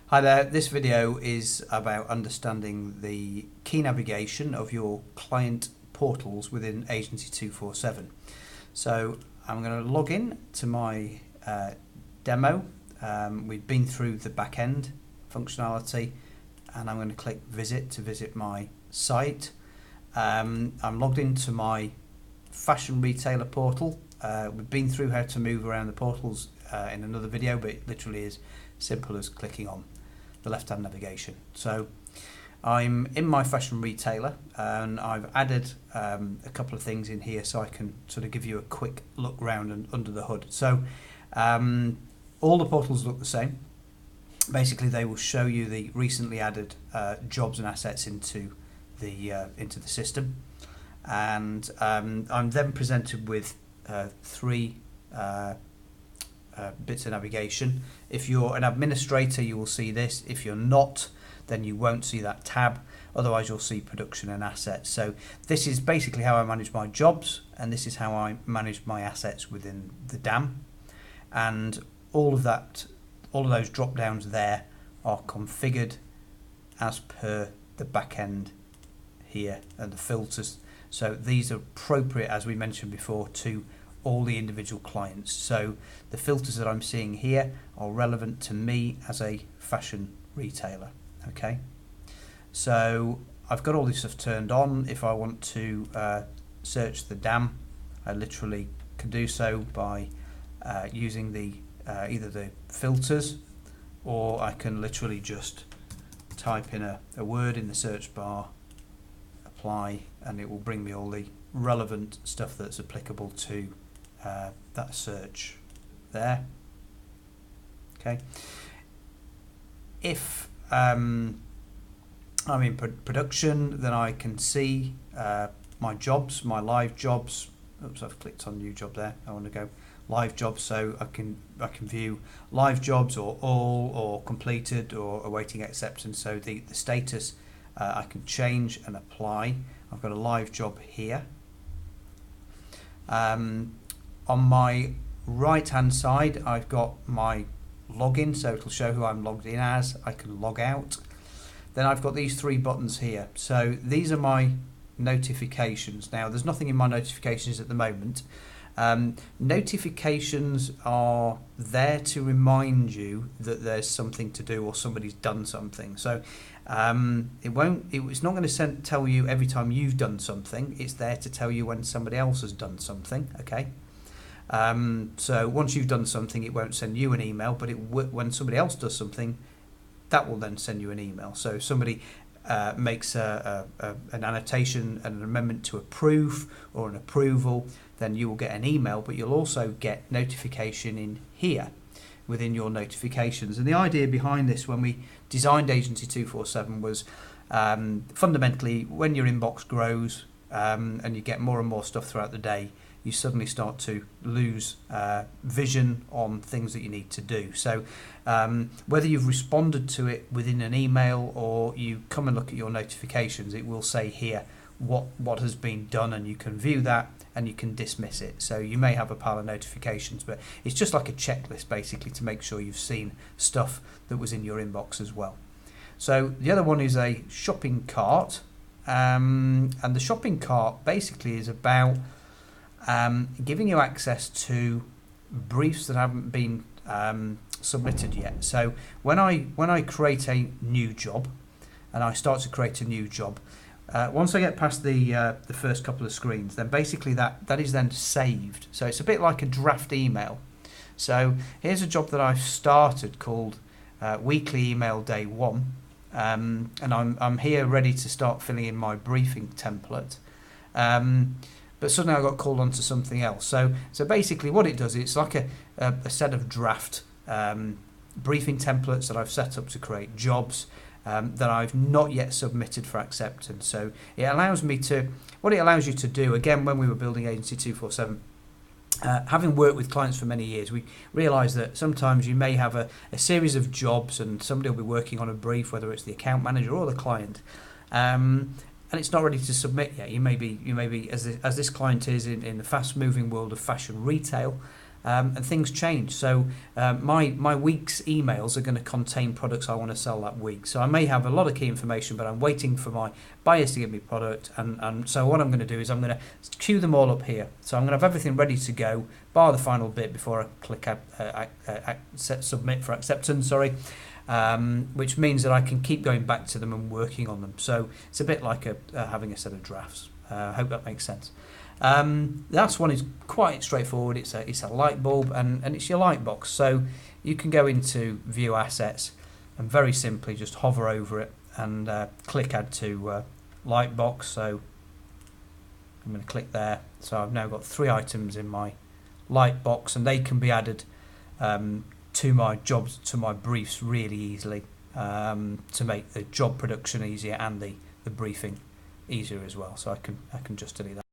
Hi there, this video is about understanding the key navigation of your client portals within Agency 247. So I'm going to log in to my demo. We've been through the back end functionality and I'm going to click visit to visit my site. I'm logged into my fashion retailer portal. We've been through how to move around the portals in another video, but it literally is simple as clicking on the left-hand navigation. So I'm in my fashion retailer and I've added a couple of things in here so I can sort of give you a quick look round and under the hood. So all the portals look the same. Basically, they will show you the recently added jobs and assets into the system, and I'm then presented with three bits of navigation. If you're an administrator, you will see this. If you're not, then you won't see that tab. Otherwise, you'll see production and assets. So this is basically how I manage my jobs, and this is how I manage my assets within the DAM. And all of those drop downs there are configured as per the back end here and the filters. So these are appropriate, as we mentioned before, to all the individual clients. So the filters that I'm seeing here are relevant to me as a fashion retailer. Okay, so I've got all this stuff turned on. If I want to search the DAM, I literally can do so by using the either the filters, or I can literally just type in a word in the search bar, apply, and it will bring me all the relevant stuff that's applicable to that search there. Okay. If I'm in production, then I can see my jobs, my live jobs. Oops, I've clicked on new job there. I want to go live jobs, so I can view live jobs or all or completed or awaiting acceptance. So the status I can change and apply. I've got a live job here. On my right hand side, I've got my login, so it'll show who I'm logged in as. I can log out. Then I've got these three buttons here. So these are my notifications. Now there's nothing in my notifications at the moment. Notifications are there to remind you that there's something to do or somebody's done something. So it's not going to tell you every time you've done something. It's there to tell you when somebody else has done something. Okay. So once you've done something, it won't send you an email, but when somebody else does something, that will then send you an email. So if somebody makes an annotation and an amendment to approve or an approval, then you will get an email, but you'll also get notification in here within your notifications. And the idea behind this, when we designed Agency 247, was fundamentally when your inbox grows and you get more and more stuff throughout the day, you suddenly start to lose vision on things that you need to do. So whether you've responded to it within an email or you come and look at your notifications, it will say here what has been done, and you can view that and you can dismiss it. So you may have a pile of notifications, but it's just like a checklist basically to make sure you've seen stuff that was in your inbox as well. So the other one is a shopping cart, and the shopping cart basically is about giving you access to briefs that haven't been submitted yet. So when I create a new job and I start to create a new job, once I get past the first couple of screens, then basically that is then saved. So it's a bit like a draft email. So here's a job that I've started called Weekly Email Day 1, and I'm here ready to start filling in my briefing template. But suddenly I got called onto something else. So basically what it does, it's like a set of draft briefing templates that I've set up to create jobs that I've not yet submitted for acceptance. So it allows me to, what it allows you to do, again, when we were building Agency 247, having worked with clients for many years, we realise that sometimes you may have a series of jobs and somebody will be working on a brief, whether it's the account manager or the client. And it's not ready to submit yet. You may be as this client is in the fast-moving world of fashion retail, and things change. So my week's emails are going to contain products I want to sell that week. So I may have a lot of key information, but I'm waiting for my buyers to give me product. And so what I'm going to do is I'm going to queue them all up here. So I'm going to have everything ready to go, bar the final bit before I click submit for acceptance. Sorry. Which means that I can keep going back to them and working on them. So it's a bit like having a set of drafts. I hope that makes sense. The last one is quite straightforward. It's a light bulb and it's your light box. So you can go into View Assets and very simply just hover over it and click Add to Light Box. So I'm going to click there. So I've now got 3 items in my light box, and they can be added to my jobs, to my briefs really easily, to make the job production easier and the briefing easier as well. So I can just delete that.